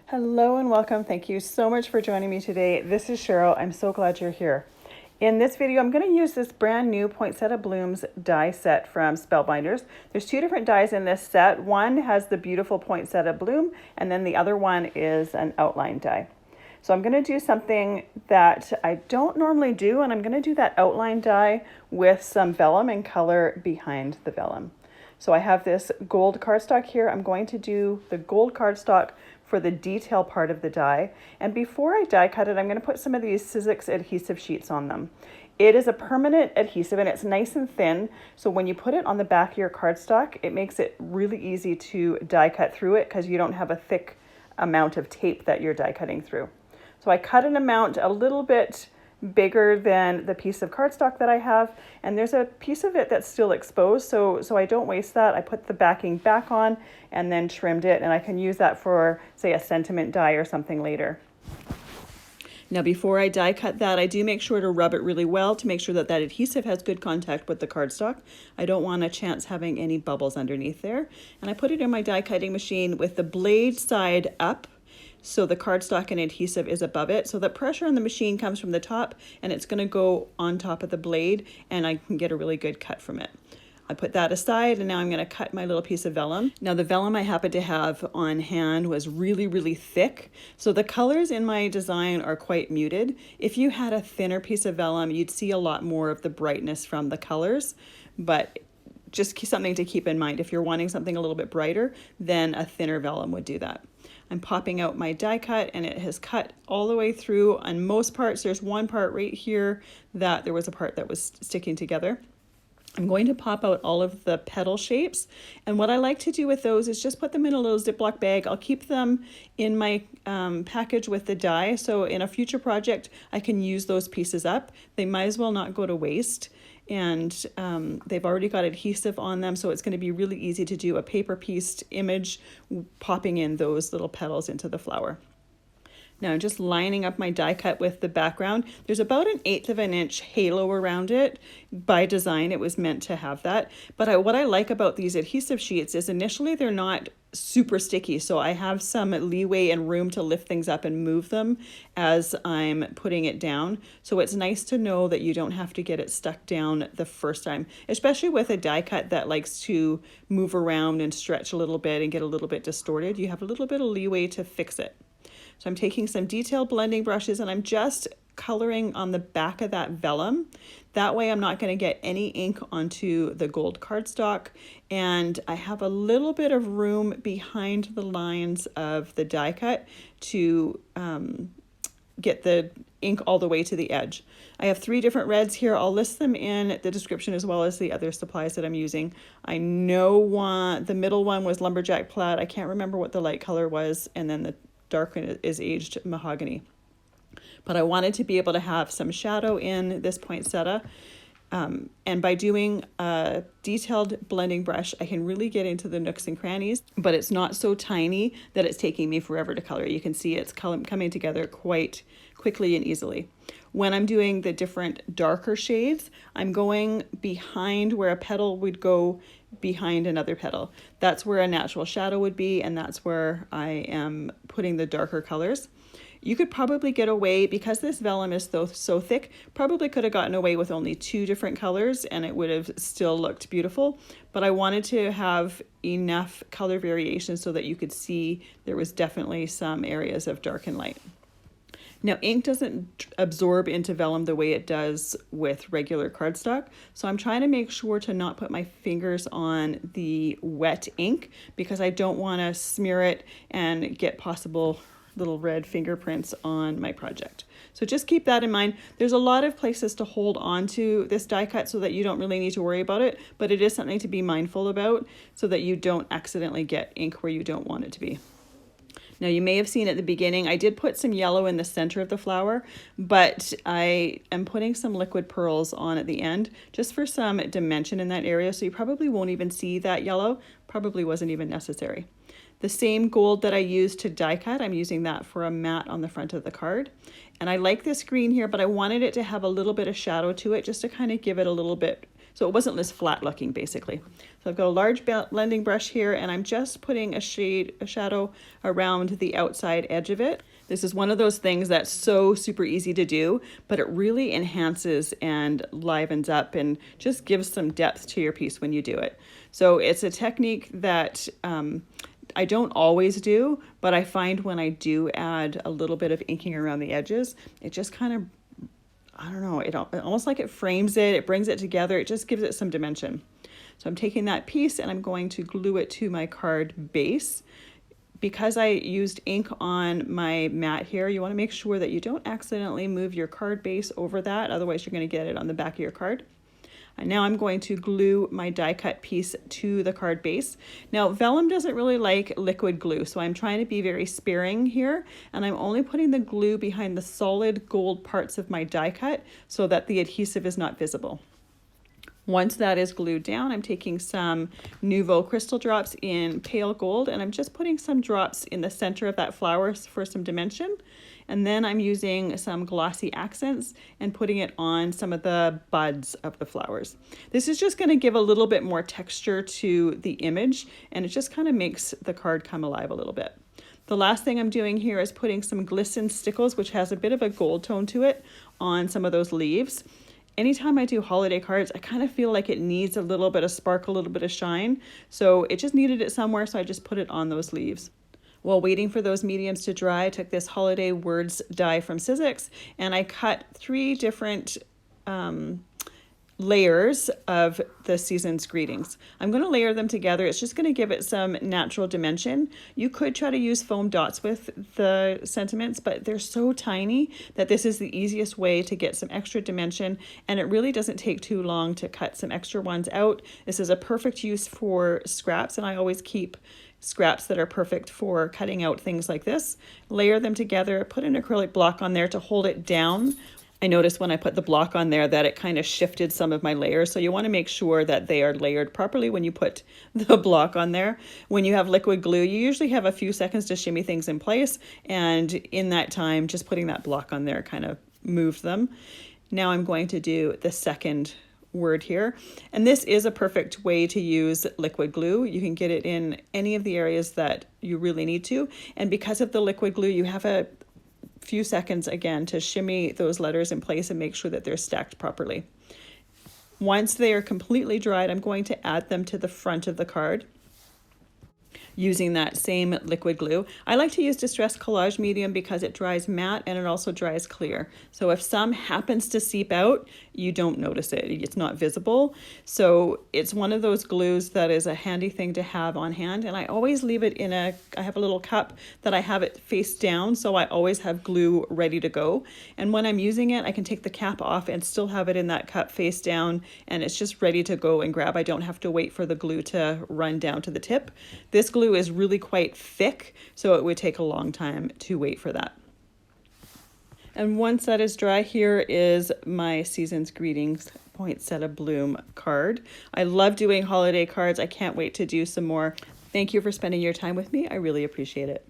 Hello and welcome. Thank you so much for joining me today. This is Cheryl. I'm so glad you're here. In this video, I'm going to use this brand new Poinsettia Blooms die set from Spellbinders. There's two different dies in this set. One has the beautiful Poinsettia Bloom, and then the other one is an outline die. So I'm going to do something that I don't normally do, and I'm going to do that outline die with some vellum and color behind the vellum. So I have this gold cardstock here. I'm going to do the gold cardstock for the detail part of the die. And before I die cut it, I'm going to put some of these Sizzix adhesive sheets on them. It is a permanent adhesive and it's nice and thin. So when you put it on the back of your cardstock, it makes it really easy to die cut through it because you don't have a thick amount of tape that you're die cutting through. So I cut an amount a little bit bigger than the piece of cardstock that I have, and there's a piece of it that's still exposed, so I don't waste that. I put the backing back on and then trimmed it, and I can use that for, say, a sentiment die or something later. Now before I die cut that, I do make sure to rub it really well to make sure that that adhesive has good contact with the cardstock. I don't want a chance having any bubbles underneath there. And I put it in my die cutting machine with the blade side up, so the cardstock and adhesive is above it. So the pressure on the machine comes from the top and it's going to go on top of the blade and I can get a really good cut from it. I put that aside and now I'm going to cut my little piece of vellum. Now the vellum I happen to have on hand was really, really thick. So the colors in my design are quite muted. If you had a thinner piece of vellum, you'd see a lot more of the brightness from the colors, but just something to keep in mind. If you're wanting something a little bit brighter, then a thinner vellum would do that. I'm popping out my die cut and it has cut all the way through on most parts. There's one part right here that there was a part that was sticking together. I'm going to pop out all of the petal shapes, and what I like to do with those is just put them in a little Ziploc bag. I'll keep them in my package with the die, so in a future project I can use those pieces up. They might as well not go to waste, and they've already got adhesive on them, so it's going to be really easy to do a paper pieced image popping in those little petals into the flower. Now I'm just lining up my die cut with the background. There's about 1/8 of an inch halo around it. By design, it was meant to have that. But what I like about these adhesive sheets is initially they're not super sticky. So I have some leeway and room to lift things up and move them as I'm putting it down. So it's nice to know that you don't have to get it stuck down the first time, especially with a die cut that likes to move around and stretch a little bit and get a little bit distorted. You have a little bit of leeway to fix it. So I'm taking some detailed blending brushes and I'm just coloring on the back of that vellum. That way I'm not going to get any ink onto the gold cardstock, and I have a little bit of room behind the lines of the die cut to get the ink all the way to the edge. I have 3 different reds here. I'll list them in the description as well as the other supplies that I'm using. I know the middle one was Lumberjack plaid. I can't remember what the light color was, and then the dark one is aged mahogany. But I wanted to be able to have some shadow in this poinsettia. And by doing a detailed blending brush, I can really get into the nooks and crannies, but it's not so tiny that it's taking me forever to color. You can see it's coming together quite quickly and easily. When I'm doing the different darker shades, I'm going behind where a petal would go behind another petal. That's where a natural shadow would be, and that's where I am putting the darker colors. You could probably get away, because this vellum is so thick, probably could have gotten away with only 2 different colors and it would have still looked beautiful. But I wanted to have enough color variation so that you could see there was definitely some areas of dark and light. Now, ink doesn't absorb into vellum the way it does with regular cardstock, so I'm trying to make sure to not put my fingers on the wet ink because I don't want to smear it and get possible little red fingerprints on my project. So just keep that in mind. There's a lot of places to hold on to this die cut so that you don't really need to worry about it, but it is something to be mindful about so that you don't accidentally get ink where you don't want it to be. Now you may have seen at the beginning, I did put some yellow in the center of the flower, but I am putting some liquid pearls on at the end just for some dimension in that area. So you probably won't even see that yellow, probably wasn't even necessary. The same gold that I used to die cut, I'm using that for a mat on the front of the card. And I like this green here, but I wanted it to have a little bit of shadow to it just to kind of give it a little bit So it wasn't this flat looking basically. So I've got a large blending brush here, and I'm just putting a shadow around the outside edge of it. This is one of those things that's so super easy to do, but it really enhances and livens up and just gives some depth to your piece when you do it. So it's a technique that I don't always do, but I find when I do add a little bit of inking around the edges, it just kind of, I don't know, it almost like it frames it, it brings it together, it just gives it some dimension. So I'm taking that piece and I'm going to glue it to my card base. Because I used ink on my mat here, you want to make sure that you don't accidentally move your card base over that, otherwise you're going to get it on the back of your card. And now I'm going to glue my die cut piece to the card base. Now vellum doesn't really like liquid glue, so I'm trying to be very sparing here, and I'm only putting the glue behind the solid gold parts of my die cut so that the adhesive is not visible. Once that is glued down, I'm taking some Nouveau crystal drops in pale gold, and I'm just putting some drops in the center of that flower for some dimension. And then I'm using some glossy accents and putting it on some of the buds of the flowers. This is just going to give a little bit more texture to the image, and it just kind of makes the card come alive a little bit. The last thing I'm doing here is putting some Glisten stickles, which has a bit of a gold tone to it, on some of those leaves. Anytime I do holiday cards, I kind of feel like it needs a little bit of sparkle, a little bit of shine. So it just needed it somewhere, so I just put it on those leaves. While waiting for those mediums to dry, I took this Holiday Words die from Sizzix, and I cut 3 different layers of the season's greetings. I'm going to layer them together. It's just going to give it some natural dimension. You could try to use foam dots with the sentiments, but they're so tiny that this is the easiest way to get some extra dimension, and it really doesn't take too long to cut some extra ones out. This is a perfect use for scraps, and I always keep scraps that are perfect for cutting out things like this. Layer them together, put an acrylic block on there to hold it down. I noticed when I put the block on there that it kind of shifted some of my layers. So you want to make sure that they are layered properly when you put the block on there. When you have liquid glue, you usually have a few seconds to shimmy things in place. And in that time, just putting that block on there kind of moved them. Now I'm going to do the second word here. And this is a perfect way to use liquid glue. You can get it in any of the areas that you really need to. And because of the liquid glue, you have a few seconds again to shimmy those letters in place and make sure that they're stacked properly. Once they are completely dried, I'm going to add them to the front of the card using that same liquid glue. I like to use Distress Collage Medium because it dries matte and it also dries clear. So if some happens to seep out, you don't notice it. It's not visible. So it's one of those glues that is a handy thing to have on hand. And I always leave it in I have a little cup that I have it face down. So I always have glue ready to go. And when I'm using it, I can take the cap off and still have it in that cup face down. And it's just ready to go and grab. I don't have to wait for the glue to run down to the tip. This glue is really quite thick, so it would take a long time to wait for that. And once that is dry, here is my Season's Greetings Poinsettia Bloom card. I love doing holiday cards. I can't wait to do some more. Thank you for spending your time with me. I really appreciate it.